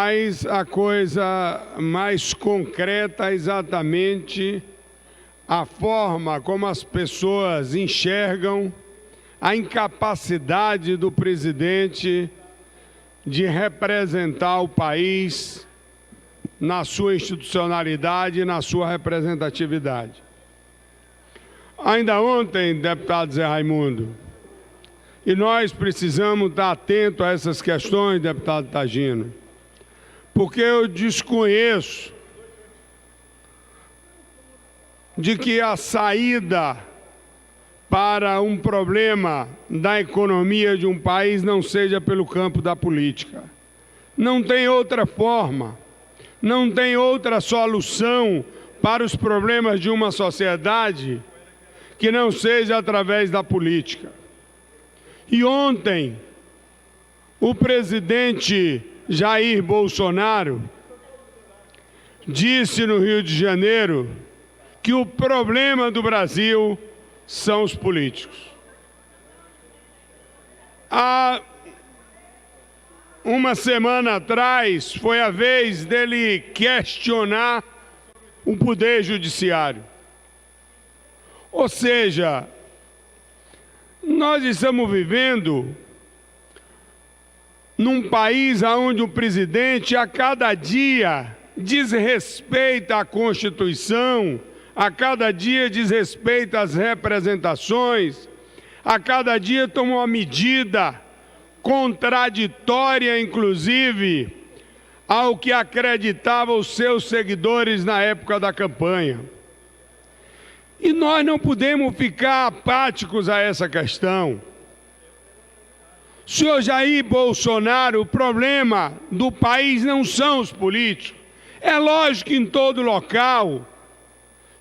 Mas a coisa mais concreta é exatamente a forma como as pessoas enxergam a incapacidade do presidente de representar o país na sua institucionalidade e na sua representatividade. Ainda ontem, deputado Zé Raimundo, e nós precisamos estar atentos a essas questões, deputado Tagino, porque eu desconheço de que a saída para um problema da economia de um país não seja pelo campo da política. Não tem outra forma, não tem outra solução para os problemas de uma sociedade que não seja através da política. E ontem, o presidente Jair Bolsonaro disse no Rio de Janeiro que o problema do Brasil são os políticos. Há uma semana atrás foi a vez dele questionar o poder judiciário. Ou seja, nós estamos vivendo num país onde o presidente a cada dia desrespeita a Constituição, a cada dia desrespeita as representações, a cada dia toma uma medida contraditória, inclusive, ao que acreditavam os seus seguidores na época da campanha. E nós não podemos ficar apáticos a essa questão. Senhor Jair Bolsonaro, o problema do país não são os políticos. É lógico que em todo local,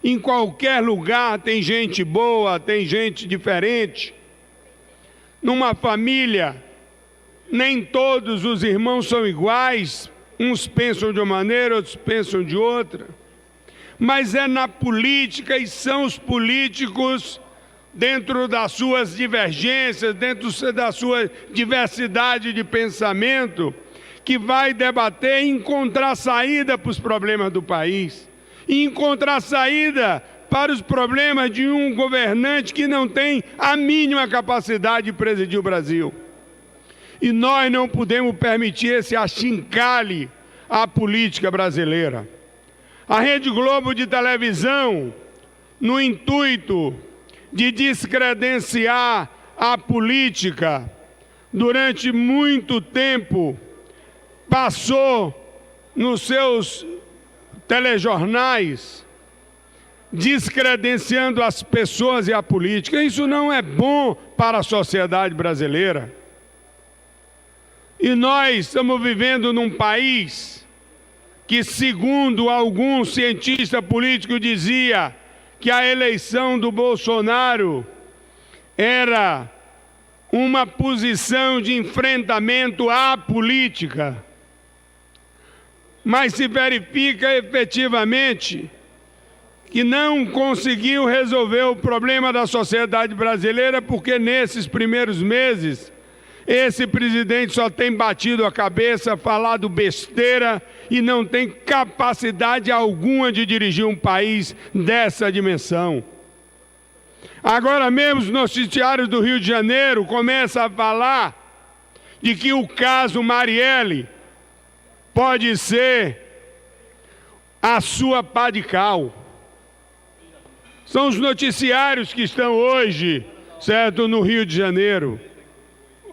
em qualquer lugar, tem gente boa, tem gente diferente. Numa família, nem todos os irmãos são iguais. Uns pensam de uma maneira, outros pensam de outra. Mas é na política e são os políticos, dentro das suas divergências, dentro da sua diversidade de pensamento, que vai debater e encontrar saída para os problemas do país. E encontrar saída para os problemas de um governante que não tem a mínima capacidade de presidir o Brasil. E nós não podemos permitir esse achincalhe à política brasileira. A Rede Globo de televisão, no intuito de descredenciar a política, durante muito tempo, passou nos seus telejornais, descredenciando as pessoas e a política. Isso não é bom para a sociedade brasileira. E nós estamos vivendo num país que, segundo algum cientista político dizia, que a eleição do Bolsonaro era uma posição de enfrentamento à política. Mas se verifica efetivamente que não conseguiu resolver o problema da sociedade brasileira, porque nesses primeiros meses esse presidente só tem batido a cabeça, falado besteira e não tem capacidade alguma de dirigir um país dessa dimensão. Agora mesmo os noticiários do Rio de Janeiro começam a falar de que o caso Marielle pode ser a sua pá de cal. São os noticiários que estão hoje, certo, no Rio de Janeiro.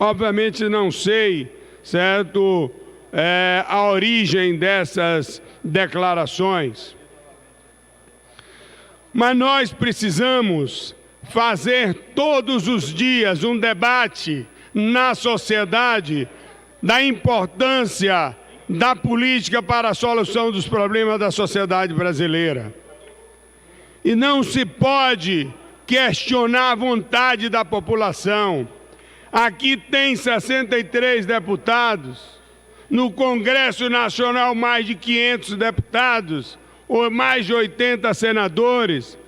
Obviamente não sei, certo, a origem dessas declarações. Mas nós precisamos fazer todos os dias um debate na sociedade da importância da política para a solução dos problemas da sociedade brasileira. E não se pode questionar a vontade da população. Aqui tem 63 deputados, no Congresso Nacional mais de 500 deputados, ou mais de 80 senadores,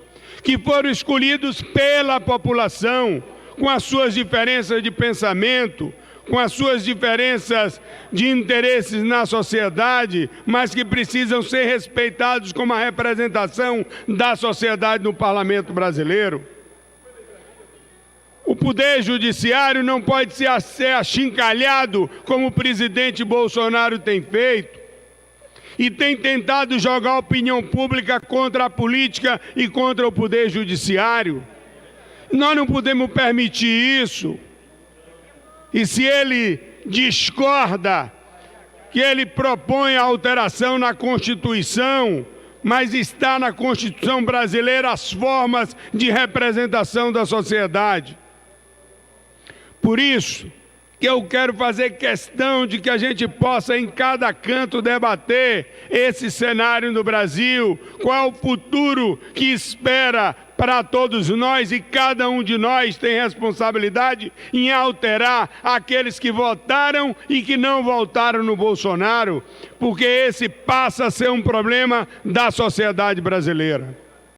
que foram escolhidos pela população, com as suas diferenças de pensamento, com as suas diferenças de interesses na sociedade, mas que precisam ser respeitados como a representação da sociedade no parlamento brasileiro. O poder judiciário não pode ser achincalhado como o presidente Bolsonaro tem feito e tem tentado jogar a opinião pública contra a política e contra o poder judiciário. Nós não podemos permitir isso. E se ele discorda, que ele propõe a alteração na Constituição, mas está na Constituição brasileira as formas de representação da sociedade. Por isso que eu quero fazer questão de que a gente possa em cada canto debater esse cenário no Brasil, qual é o futuro que espera para todos nós, e cada um de nós tem responsabilidade em alterar aqueles que votaram e que não votaram no Bolsonaro, porque esse passa a ser um problema da sociedade brasileira.